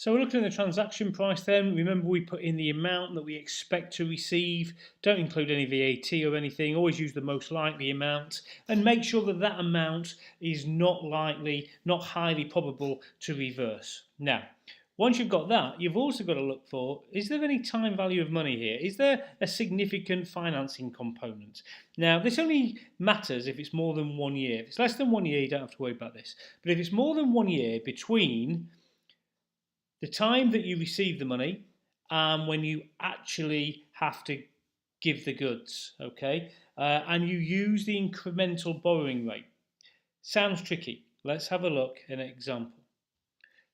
So we're looking at the transaction price then. Remember, we put in the amount that we expect to receive. Don't include any VAT or anything. Always use the most likely amount and make sure that that amount is not highly probable to reverse. Now, once you've got that, you've also got to look for, is there any time value of money here? Is there a significant financing component? Now, this only matters if it's more than 1 year. If it's less than 1 year, you don't have to worry about this. But if it's more than 1 year between the time that you receive the money and when you actually have to give the goods, okay? And you use the incremental borrowing rate. Sounds tricky. Let's have a look at an example.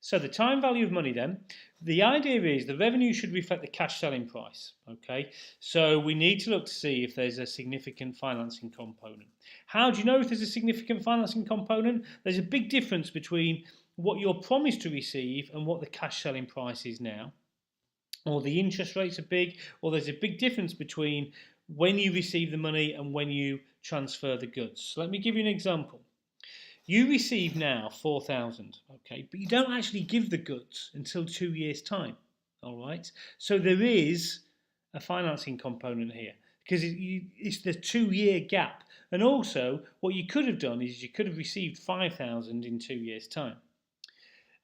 So the time value of money then, the idea is the revenue should reflect the cash selling price, okay? So we need to look to see if there's a significant financing component. How do you know if there's a significant financing component? There's a big difference between what you're promised to receive and what the cash selling price is now. Or the interest rates are big, or there's a big difference between when you receive the money and when you transfer the goods. So let me give you an example. You receive now 4,000, okay, but you don't actually give the goods until 2 years' time, all right? So there is a financing component here because it's the 2 year gap. And also, what you could have done is you could have received 5,000 in 2 years' time.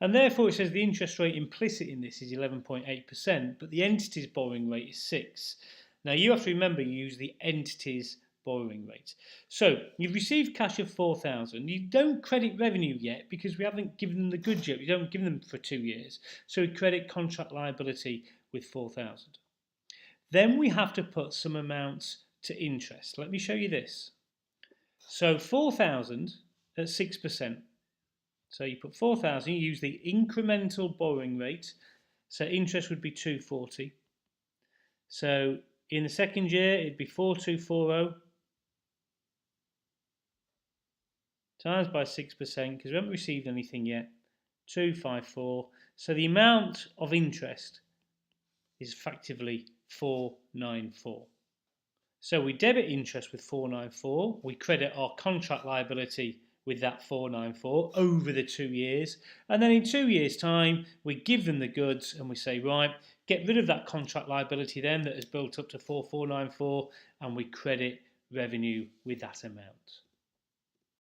And therefore, it says the interest rate implicit in this is 11.8%, but the entity's borrowing rate is 6%. Now, you have to remember you use the entity's borrowing rate. So, you've received cash of 4,000. You don't credit revenue yet because we haven't given them the goods yet. We don't give them for 2 years. So, we credit contract liability with 4,000. Then we have to put some amounts to interest. Let me show you this. So, 4,000 at 6%. So you put 4,000, you use the incremental borrowing rate. So interest would be 240. So in the second year, it'd be 4,240 times by 6% because we haven't received anything yet. 254. So the amount of interest is effectively 494. So we debit interest with 494. We credit our contract liability with that 494 over the 2 years, and then in 2 years' time we give them the goods and we say, right, get rid of that contract liability then that has built up to 4,494 and we credit revenue with that amount.